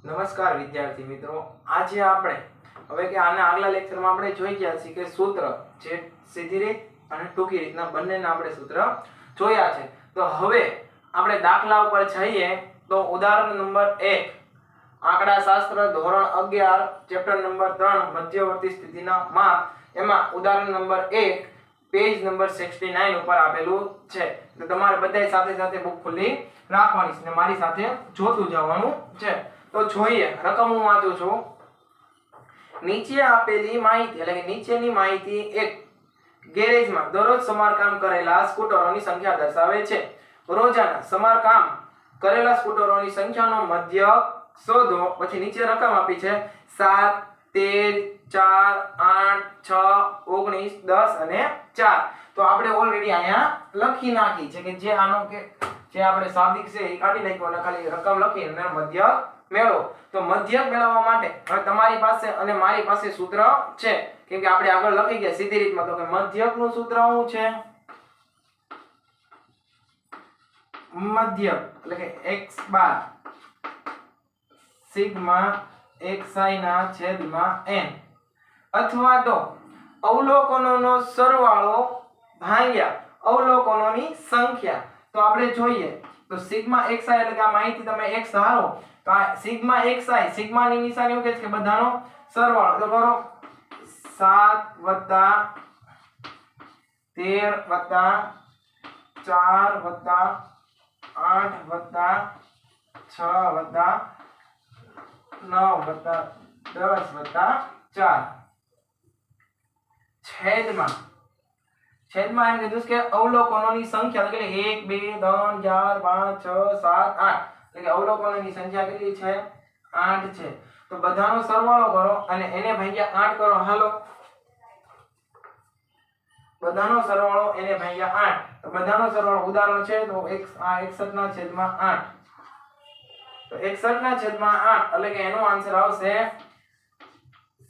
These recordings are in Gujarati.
નમસ્કાર વિદ્યાર્થી મિત્રો, આજે આપણે હવે કે આના આગલા લેક્ચરમાં આપણે જોઈ ગયા છીએ કે સૂત્ર જે સીધી રીત અને ટૂંકી રીતના બંનેના આપણે સૂત્ર જોયા છે. તો હવે આપણે દાખલા ઉપર જઈએ તો ઉદાહરણ નંબર 1 આંકડાશાસ્ત્ર ધોરણ 11 ચેપ્ટર નંબર 3 મધ્યવર્તી સ્થિતિના માપ, એમાં ઉદાહરણ નંબર 1 પેજ નંબર 69 ઉપર આપેલું છે. તો તમારે બધાય સાથે સાથે બુક ખુલ્લી રાખવાની છે અને મારી સાથે જોતું જવાનું છે. તો જોઈએ, રકમ હું વાંચું છું. નીચે આપેલી માહિતી એટલે કે નીચેની માહિતી એક ગેરેજમાં દરરોજ સમારકામ કરેલા સ્કૂટરોની સંખ્યા દર્શાવે છે. રોજાના સમારકામ કરેલા સ્કૂટરોની સંખ્યાનો મધ્યક શોધો. પછી નીચે રકમ આપી છે 7, 13, 4, 8, 6, 19, 10 અને 4. તો આપણે ઓલરેડી અહીંયા લખી નાખી છે કે જે આનો કે જે આપણે શાબ્દિક છે એ કાઢી નાખ્યો અને ખાલી રકમ લખીને મધ્યક મેળવો. તો મધ્યક મેળવવા માટે હવે તમારી પાસે અને મારી પાસે સૂત્ર છે, કેમ કે આપણે આગળ લખી ગયા સીધી રીતમાં. તો કે મધ્યકનું સૂત્ર શું છે? મધ્યક એટલે કે x બાર સિગ્મા xi ના છેદમાં n, અથવા તો અવલોકનોનો સરવાળો ભાગ્યા અવલોકનોની સંખ્યા. તો આપણે જોઈએ તો સિગ્મા xi એટલે કે આ માહિતી તમે x ધારો તો આ સિગ્મા xi, સિગ્માની નિશાની એવું કહે છે કે બધાનો સરવાળો. તો કરો 7 + 13 + 4 + 8 + 6 + 9 + 10 + 4 છેદમાં એમ કીધું કે અવલોકનોની સંખ્યા એટલે 1 2 3 4 5 6 7 8 એટલે કે અવલોકનોની સંખ્યા કેટલી છે? 8 છે. તો બધાનો સરવાળો કરો અને એને ભાગ્યા 8 કરો. હાલો, બધાનો સરવાળો એને ભાગ્યા 8. તો બધાનો સરવાળો ઉદાહરણ છે તો આ 61 ના છેદમાં 8. તો 61 ના છેદમાં 8 એટલે કે એનો આન્સર આવશે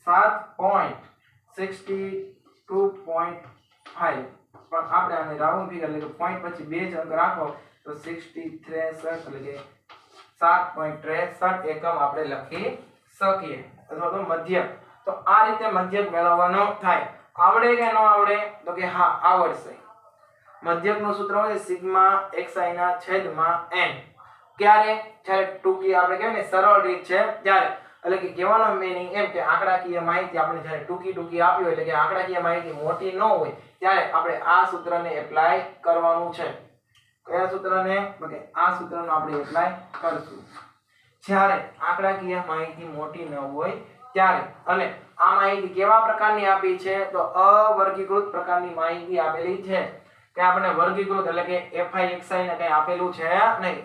7.62.5. પણ આપણે આને રાઉન્ડ ફિગર એટલે કે પોઈન્ટ પછી બે જ અંક રાખો તો 63 એટલે કે 7.63 એકમ આપણે લખી શકીએ, અથવા તો મધ્યક. તો આ રીતે મધ્યક મેળવવાનો થાય. આવડે કે ન આવડે? તો કે હા, આવડશે. મધ્યકનું સૂત્ર હોય સિગ્મા xi ના છેદમાં n. ક્યારે? જ્યારે ટૂંકી આપણે કહેવાય ને સરળ રીત છે ત્યારે. એટલે કે કહેવાનો મીનિંગ એમ કે આંકડાકીય માહિતી આપણે જ્યારે ટૂંકી આપી હોય એટલે કે આંકડાકીય માહિતી મોટી ન હોય ત્યારે આપણે આ સૂત્રને એપ્લાય કરવાનું છે. કયા સૂત્રને? તો કે આ સૂત્રનો આપણે એપ્લાય કરશું જ્યારે આંકડાકીય માહિતી મોટી ન હોય ત્યારે. અને આ માહિતી કેવા પ્રકારની આપી છે? તો અવર્ગીકૃત પ્રકારની માહિતી આપેલી છે. કે આપણે વર્ગીકૃત એટલે કે fi xi ને કઈ આપેલું છે નહીં.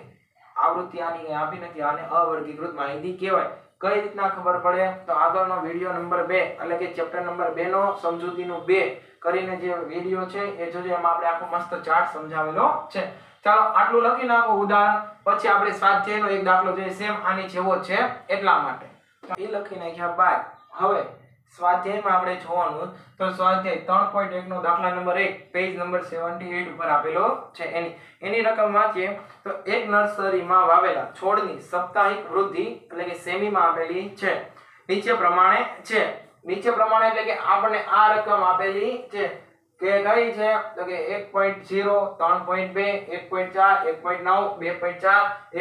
આવૃત્તિ આની કઈ આપી નથી. આને અવર્ગીકૃત માહિતી કહેવાય. કઈ રીતના ખબર પડે? તો આગળનો વિડિયો નંબર 2 એટલે કે ચેપ્ટર નંબર 2 નો સમજૂતીનું 2 કરીને જે વિડિયો છે એ જોજો. એમાં આપણે આખો મસ્ત ચાર્ટ સમજાવેલો છે. ચાલો આટલું લખી નાખો ઉદાહરણ. પછી આપણે સ્વાધ્યાયનો એક દાખલો જોઈએ સેમ આની જેવો છે એટલા માટે. એ લખી નાખ્યા બાદ હવે સ્વાધ્યાયમાં આપણે જોવાનું તો સ્વાધ્યાય 3.1 નો દાખલા નંબર 1 પેજ નંબર 78 ઉપર આપેલો છે. એની રકમ વાંચીએ તો એક નર્સરીમાં વાવેલા છોડની સાપ્તાહિક વૃદ્ધિ એટલે કે સેમીમાં આપેલી છે. નીચે પ્રમાણે છે. નીચે પ્રમાણે એટલે કે આપણને આ રકમ આપેલી છે કે કઈ છે? તો કે 1.0 3.2 1.4 1.9 2.4 1.6 1.4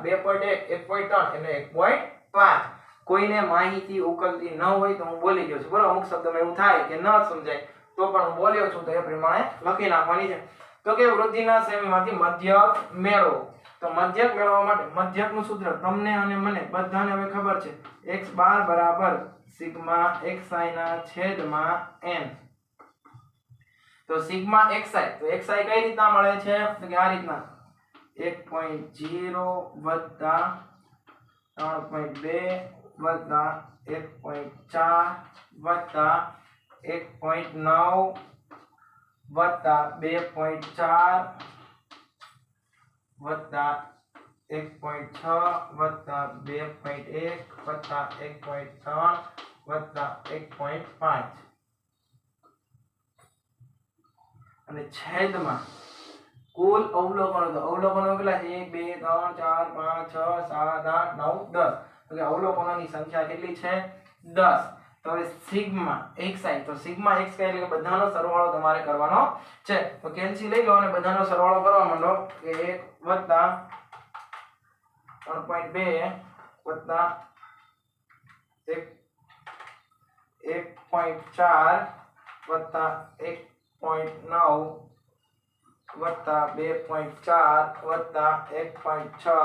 2.1 1.3 અને 1.5. કોઈને માહિતી ઉકલતી ન હોય તો હું બોલી ગયો છું, બરાબર. અમુક શબ્દમાં એવું થાય કે ન સમજાય તો પણ હું બોલ્યો છું તો એ પ્રમાણે લખી નાખવાની છે. તો કે વૃદ્ધિના સેમીમાંથી મધ્યક મેળવો. તો મધ્યક મેળવવા માટે મધ્યકનું સૂત્ર તમને અને મને બધાને હવે ખબર છે. x બાર બરાબર સિગ્મા xi ના છેદમાં n. તો સિગ્મા xi, તો xi કઈ રીતના મળે છે? તો કે આ રીતના 1.0 વત્તા 3.2 વત્તા 1.4 વત્તા 1.9 વત્તા 2.4 વત્તા 1.6 વત્તા 2.1 વત્તા 1.3 વત્તા 1.5 અને છેદમાં કુલ અવલોકનો, તો અવલોકનો કેટલા છે 1 2 3 4 5 6 7 8 9 10, તો કે અવલોકનોની સંખ્યા કેટલી છે 10. તો હવે સિગ્મા xi, તો સિગ્મા xi એટલે કે બધાનો સરવાળો તમારે કરવાનો છે. તો કેલ્સી લઈ લો અને બધાનો સરવાળો કરવા માંડો કે 1 + 3.2 વત્તા 1.4 વત્તા 1.9 વત્તા 2.4 વત્તા 1.6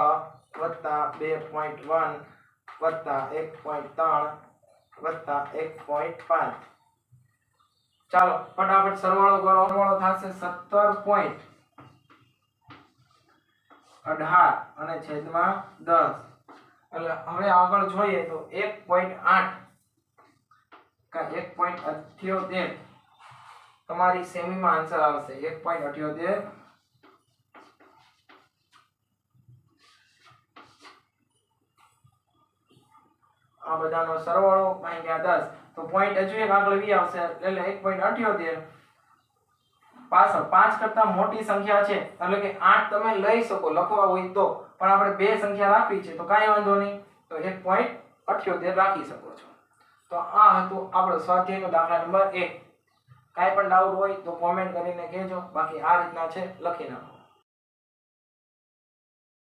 વત્તા 2.1 વત્તા 1.3 વત્તા 1.5. ચાલો ફટાફટ સરવાળો કરો. સરવાળો થશે 17.18 અને છેદમાં 10. એટલે હવે આગળ જોઈએ તો 1.8 કા 1.78 તમારી સેમીમાં આન્સર આવશે. 1.78 આ બધાનો સરવાળો ભાગ્યા 10, તો પોઈન્ટ હજુ એક આગળ વી આવશે એટલે 1.78 પાછળ 5 કરતા મોટી સંખ્યા છે એટલે કે 8 તમે લઈ શકો લખવા હોય તો, પણ આપણે બે સંખ્યા રાખવી છે તો કાંઈ વાંધો નહીં, તો 1.78 રાખી શકો છો. તો આ હતું આપણો સ્વાધ્યાયનો દાખલા નંબર 1. કાંઈ પણ ડાઉટ હોય તો કોમેન્ટ કરીને કહેજો, બાકી આ રીતના છે લખી નાખો.